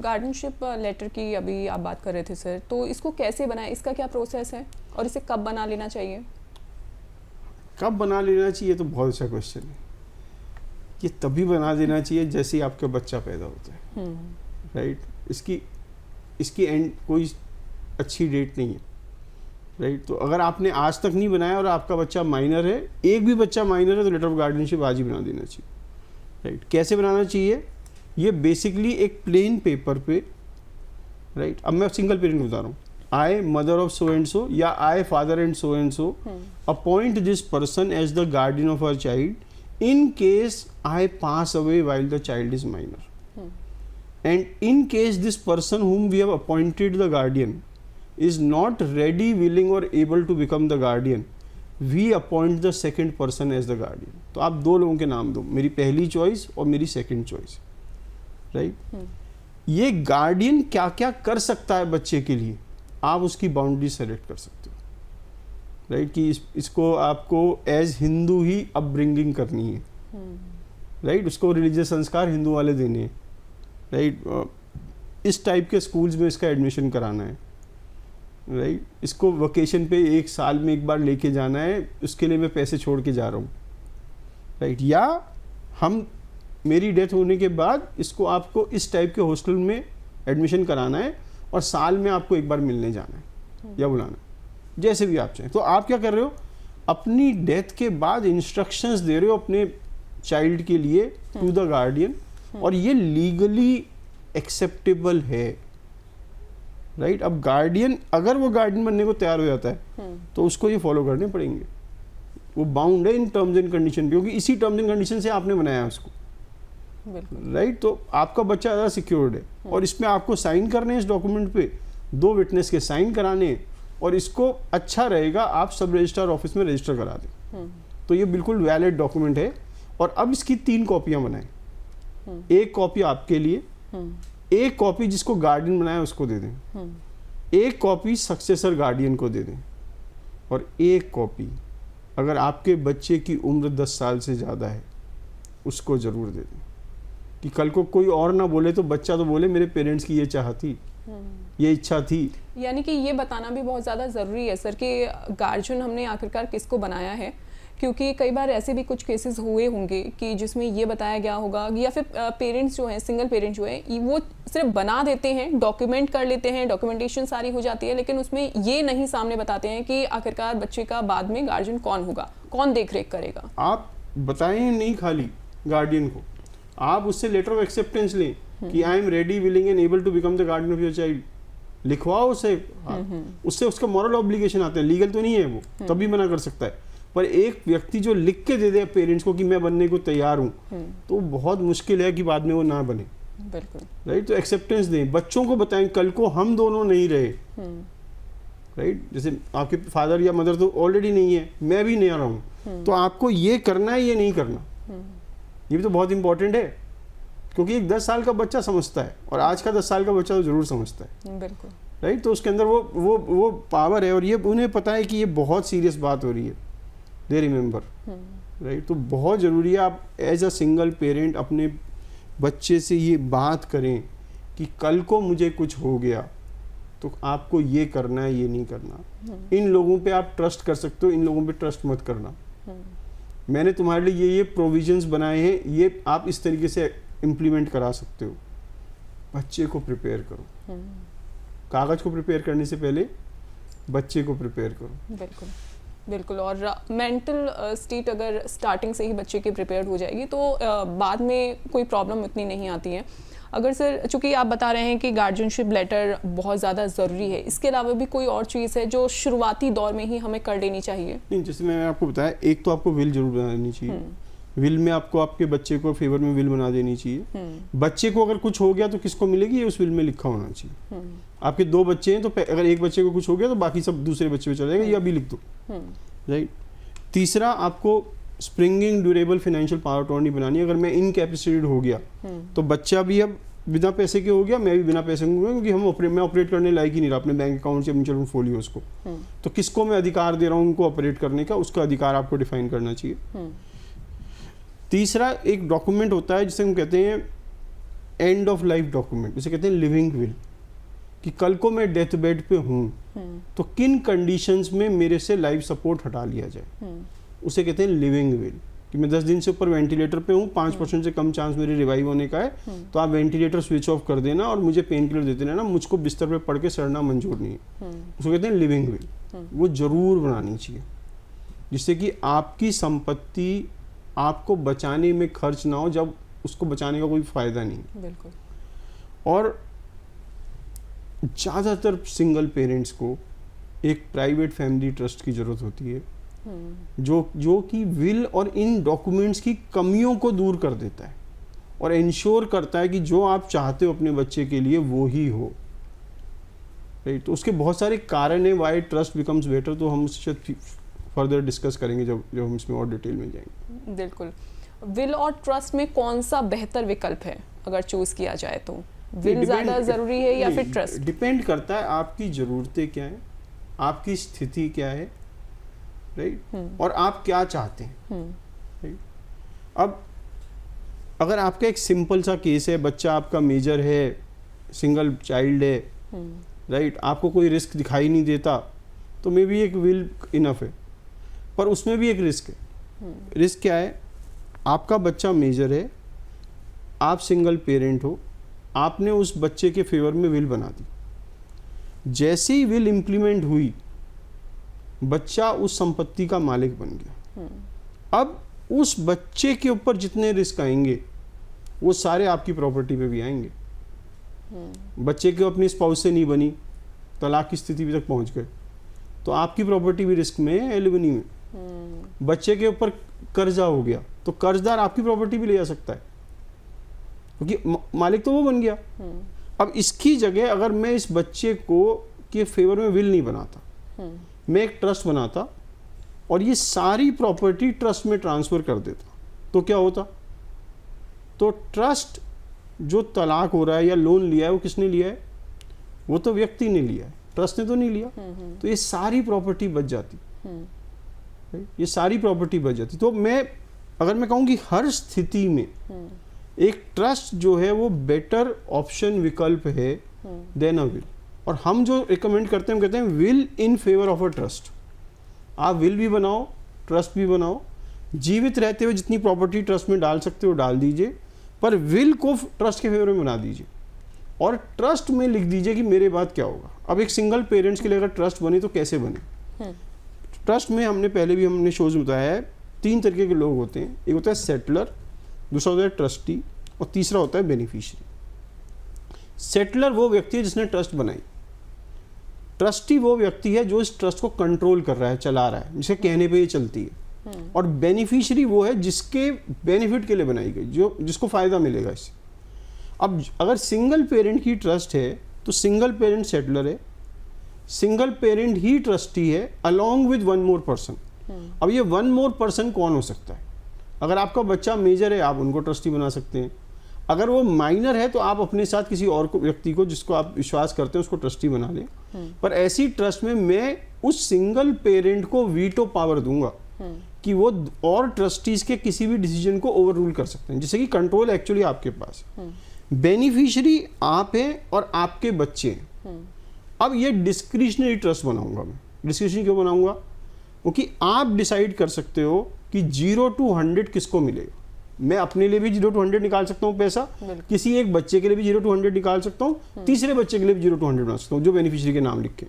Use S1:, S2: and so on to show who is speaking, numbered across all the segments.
S1: Guardianship letter की अभी आप बात कर रहे थे सर, तो इसको कैसे बनाएं, इसका क्या प्रोसेस है और इसे कब बना लेना चाहिए?
S2: कब बना लेना चाहिए तो बहुत अच्छा क्वेश्चन है। ये तभी बना देना चाहिए जैसे ही आपका बच्चा पैदा होता है, राइट। इसकी एंड कोई अच्छी डेट नहीं है, राइट। तो अगर आपने आज तक नहीं बनाया और आपका बच्चा माइनर है, एक भी बच्चा माइनर है, तो लेटर ऑफ गार्डियनशिप आज ही बना देना चाहिए, राइट। कैसे बनाना चाहिए? ये बेसिकली एक प्लेन पेपर पे, राइट। अब मैं सिंगल पेरेंट बता रहा हूँ, I mother of so and so या I father and so appoint this person as the guardian of our child in case I pass away while the child is minor, and in case this person whom we have appointed the guardian is not ready, willing or able to become the guardian, we appoint the second person as the guardian. तो आप दो लोगों के नाम दो, मेरी पहली choice और मेरी सेकंड चॉइस, राइट। ये गार्डियन क्या क्या कर सकता है बच्चे के लिए, आप उसकी बाउंड्री सेलेक्ट कर सकते हो, राइट। कि इसको आपको एज हिंदू ही अपब्रिंगिंग करनी है, राइट। उसको रिलीजियस संस्कार हिंदू वाले देने हैं, राइट। इस टाइप के स्कूल्स में इसका एडमिशन कराना है, राइट। इसको वेकेशन पे 1 साल में एक बार लेके जाना है, उसके लिए मैं पैसे छोड़ के जा रहा हूँ, राइट। या हम मेरी डेथ होने के बाद इसको आपको इस टाइप के हॉस्टल में एडमिशन कराना है और साल में आपको एक बार मिलने जाना है या बुलाना है, जैसे भी आप चाहें। तो आप क्या कर रहे हो, अपनी डेथ के बाद इंस्ट्रक्शंस दे रहे हो अपने चाइल्ड के लिए टू द गार्डियन, और ये लीगली एक्सेप्टेबल है, राइट। अब गार्डियन, अगर वो गार्डियन बनने को तैयार हो जाता है तो उसको ये फॉलो करने पड़ेंगे, वो बाउंड है इन टर्म्स एंड कंडीशन, क्योंकि इसी टर्म्स एंड कंडीशन से आपने बनाया उसको, राइट। तो आपका बच्चा ज़्यादा सिक्योर्ड है, और इसमें आपको साइन करने हैं इस डॉक्यूमेंट पे, 2 विटनेस के साइन कराने हैं, और इसको अच्छा रहेगा आप सब रजिस्ट्रार ऑफिस में रजिस्टर करा दें, तो ये बिल्कुल वैलिड डॉक्यूमेंट है। और अब इसकी 3 कॉपियां बनाएं, एक कॉपी आपके लिए, एक कॉपी जिसको गार्डियन बनाया उसको दे दें, एक कॉपी सक्सेसर गार्डियन को दे दें, और एक कॉपी अगर आपके बच्चे की उम्र 10 साल से ज़्यादा है उसको ज़रूर दे दें, कि कल को कोई और ना बोले तो बच्चा तो बोले मेरे पेरेंट्स की ये चाह थी, ये इच्छा थी।
S1: यानी कि ये बताना भी बहुत ज़्यादा ज़रूरी है सर कि गार्जियन हमने आखिरकार किसको बनाया है, क्योंकि कई बार ऐसे भी कुछ केसेस हुए होंगे कि जिसमें ये बताया गया होगा, या फिर पेरेंट्स जो हैं, सिंगल पेरेंट जो है, वो सिर्फ बना देते हैं, डॉक्यूमेंट कर लेते हैं, डॉक्यूमेंटेशन सारी हो जाती है, लेकिन उसमें ये नहीं सामने बताते हैं कि आखिरकार बच्चे का बाद में गार्जियन कौन होगा, कौन देख रेख करेगा।
S2: आप बताएं नहीं खाली गार्डियन को, आप उससे लेटर ऑफ एक्सेप्टेंस लें कि I am ready, willing and able to become the guardian of your child, लिखवाओ उसे। उससे उसका मॉरल ऑब्लिगेशन आता है, लीगल तो नहीं है वो, तभी मना कर सकता है। पर एक व्यक्ति जो लिख के दे दे पेरेंट्स को कि मैं बनने को तैयार हूँ, तो बहुत मुश्किल है कि बाद में वो ना बने,
S1: बिल्कुल,
S2: राइट। तो एक्सेप्टेंस दें, बच्चों को बताएं, कल को हम दोनों नहीं रहे, राइट। जैसे आपके फादर या मदर तो ऑलरेडी नहीं है, मैं भी नहीं आ रहा हूँ, तो आपको ये करना है, ये नहीं करना, ये भी तो बहुत इंपॉर्टेंट है, क्योंकि एक 10 साल का बच्चा समझता है, और आज का 10 साल का बच्चा तो जरूर समझता है,
S1: बिल्कुल,
S2: राइट। तो उसके अंदर वो पावर है, और ये उन्हें पता है कि ये बहुत सीरियस बात हो रही है, दे रिमेंबर, राइट। तो बहुत ज़रूरी है आप एज अ सिंगल पेरेंट अपने बच्चे से ये बात करें कि कल को मुझे कुछ हो गया तो आपको ये करना है, ये नहीं करना। इन लोगों पे आप ट्रस्ट कर सकते हो, इन लोगों पे ट्रस्ट मत करना। मैंने तुम्हारे लिए ये प्रोविजंस बनाए हैं, ये आप इस तरीके से इम्प्लीमेंट करा सकते हो। बच्चे को प्रिपेयर करो, कागज़ को प्रिपेयर करने से पहले बच्चे को प्रिपेयर करो।
S1: बिल्कुल बिल्कुल। और मेंटल स्टेट अगर स्टार्टिंग से ही बच्चे की प्रिपेयर्ड हो जाएगी तो बाद में कोई प्रॉब्लम इतनी नहीं आती है। अगर सर, चूँकि आप बता रहे हैं कि गार्जियनशिप लेटर बहुत ज़्यादा ज़रूरी है, इसके अलावा भी कोई और चीज़ है जो शुरुआती दौर में ही हमें कर लेनी चाहिए?
S2: नहीं, जैसे मैंने आपको बताया, एक तो आपको विल जरूर बना देनी चाहिए। विल में आपको आपके बच्चे को फेवर में विल बना देनी चाहिए। बच्चे को अगर कुछ हो गया तो किसको मिलेगी, ये उस विल में लिखा होना चाहिए। आपके 2 बच्चे हैं तो अगर एक बच्चे को कुछ हो गया तो बाकी सब दूसरे बच्चे पे चला जाएगा, ये अभी लिख दो, राइट। तीसरा, आपको springing durable financial power attorney बनानी है। अगर मैं इनकैपेसिटेटेड हो गया तो बच्चा भी अब बिना पैसे के हो गया, मैं भी बिना पैसे के हो गया, क्योंकि मैं ऑपरेट करने लायक ही नहीं रहा अपने बैंक अकाउंट से म्यूचुअल पोर्टफोलियोज को। तो किसको मैं अधिकार दे रहा हूँ उनको ऑपरेट करने का, उसका अधिकार आपको डिफाइन करना चाहिए। तीसरा, एक डॉक्यूमेंट होता है जिसे हम कहते हैं एंड ऑफ लाइफ डॉक्यूमेंट, इसे कहते हैं लिविंग विल, कि कल को मैं डेथ बेड पे हूँ तो किन कंडीशंस में मेरे से लाइफ सपोर्ट हटा लिया जाए, उसे कहते हैं लिविंग विल। कि मैं 10 दिन से ऊपर वेंटिलेटर पे हूँ, 5% से कम चांस मेरे रिवाइव होने का है, तो आप वेंटिलेटर स्विच ऑफ कर देना और मुझे पेन किलर देते रहना, मुझको बिस्तर पे पड़ के सड़ना मंजूर नहीं है। उसको कहते हैं लिविंग विल। वो जरूर बनानी चाहिए जिससे कि आपकी संपत्ति आपको बचाने में खर्च ना हो जब उसको बचाने का कोई फायदा नहीं।
S1: बिल्कुल।
S2: और ज़्यादातर सिंगल पेरेंट्स को एक प्राइवेट फैमिली ट्रस्ट की ज़रूरत होती है जो कि विल और इन डॉक्यूमेंट्स की कमियों को दूर कर देता है और इंश्योर करता है कि जो आप चाहते हो अपने बच्चे के लिए वो ही हो। राइट, तो उसके बहुत सारे कारण है वाई ट्रस्ट बिकम्स बेटर, तो हम उससे फर्दर डिस्कस करेंगे जब हम इसमें और डिटेल में जाएंगे।
S1: बिल्कुल। विल और ट्रस्ट में कौन सा बेहतर विकल्प है अगर चूज किया जाए तो? विल ज़्यादा ज़रूरी है या फिर ट्रस्ट?
S2: डिपेंड करता है आपकी ज़रूरतें क्या हैं, आपकी स्थिति क्या है, राइट, और आप क्या चाहते हैं। राइट, अब अगर आपका एक सिंपल सा केस है, बच्चा आपका मेजर है, सिंगल चाइल्ड है, राइट, आपको कोई रिस्क दिखाई नहीं देता, तो मे बी एक विल इनफ है। पर उसमें भी एक रिस्क है। रिस्क क्या है? आपका बच्चा मेजर है, आप सिंगल पेरेंट हो, आपने उस बच्चे के फेवर में विल बना दी। जैसे ही विल इम्प्लीमेंट हुई, बच्चा उस संपत्ति का मालिक बन गया। अब उस बच्चे के ऊपर जितने रिस्क आएंगे वो सारे आपकी प्रॉपर्टी पे भी आएंगे। बच्चे को अपनी स्पाउस से नहीं बनी, तलाक की स्थिति भी तक पहुंच गए, तो आपकी प्रॉपर्टी भी रिस्क में है, एलिमनी में। बच्चे के ऊपर कर्जा हो गया तो कर्जदार आपकी प्रॉपर्टी भी ले जा सकता है क्योंकि मालिक तो वो बन गया। अब इसकी जगह अगर मैं इस बच्चे को के फेवर में विल नहीं बनाता, मैं एक ट्रस्ट बनाता और ये सारी प्रॉपर्टी ट्रस्ट में ट्रांसफर कर देता, तो क्या होता? तो ट्रस्ट जो तलाक हो रहा है या लोन लिया है वो किसने लिया है? वो तो व्यक्ति ने लिया है, ट्रस्ट ने तो नहीं लिया। तो ये सारी प्रॉपर्टी बच जाती, ये सारी प्रॉपर्टी बच जाती। तो अगर मैं कहूँ कि हर स्थिति में एक ट्रस्ट जो है वो बेटर ऑप्शन विकल्प है देन अ विल। और हम जो रिकमेंड करते हैं, हम कहते हैं will in favour of a trust. आप विल भी बनाओ, ट्रस्ट भी बनाओ, जीवित रहते हुए जितनी प्रॉपर्टी ट्रस्ट में डाल सकते हो डाल दीजिए, पर विल को ट्रस्ट के फेवर में बना दीजिए और ट्रस्ट में लिख दीजिए कि मेरे बाद क्या होगा। अब एक सिंगल पेरेंट्स के लिए अगर ट्रस्ट बने तो कैसे बने? ट्रस्ट में हमने शोज में बताया है 3 तरीके के लोग होते हैं। एक होता है सेटलर, दूसरा होता है ट्रस्टी और तीसरा होता है बेनिफिशियरी। सेटलर वो व्यक्ति है जिसने ट्रस्ट बनाई, ट्रस्टी वो व्यक्ति है जो इस ट्रस्ट को कंट्रोल कर रहा है, चला रहा है, जिसके कहने पे ये चलती है, और बेनिफिशियरी वो है जिसके बेनिफिट के लिए बनाई गई, जिसको फायदा मिलेगा इससे। अब अगर सिंगल पेरेंट की ट्रस्ट है तो सिंगल पेरेंट सेटलर है, सिंगल पेरेंट ही ट्रस्टी है along with one more person. अब ये वन मोर पर्सन कौन हो सकता है? अगर आपका बच्चा मेजर है आप उनको ट्रस्टी बना सकते हैं, अगर वो माइनर है तो आप अपने साथ किसी और व्यक्ति को जिसको आप विश्वास करते हैं उसको ट्रस्टी बना लें। पर ऐसी ट्रस्ट में मैं उस सिंगल पेरेंट को वीटो पावर दूंगा कि वो और ट्रस्टीज के किसी भी डिसीजन को ओवर रूल कर सकते हैं, जिससे कि कंट्रोल एक्चुअली आपके पास है। बेनिफिशियरी आप हैं और आपके बच्चे हैं। अब ये डिस्क्रिशनरी ट्रस्ट बनाऊंगा मैं। डिस्क्रिशनरी क्यों बनाऊंगा? क्योंकि आप डिसाइड कर सकते हो कि 0 to 100 किसको मिलेगा। मैं अपने लिए भी 0 to 100 निकाल सकता हूँ पैसा, किसी एक बच्चे के लिए भी 0 to 100 निकाल सकता हूँ, तीसरे बच्चे के लिए भी 0 to 100 बना सकता हूँ जो बेनिफिशियरी के नाम लिख के,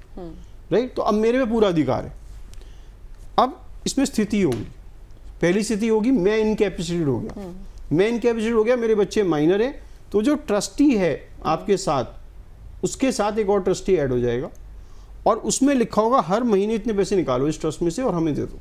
S2: राइट। तो अब मेरे में पूरा अधिकार है। अब इसमें स्थिति होगी, पहली स्थिति होगी मैं इनकैपेसिटेड हो गया, मेरे बच्चे माइनर है, तो जो ट्रस्टी है आपके साथ उसके साथ एक और ट्रस्टी ऐड हो जाएगा और उसमें लिखा होगा हर महीने इतने पैसे निकालो इस ट्रस्ट में से और हमें दे दो।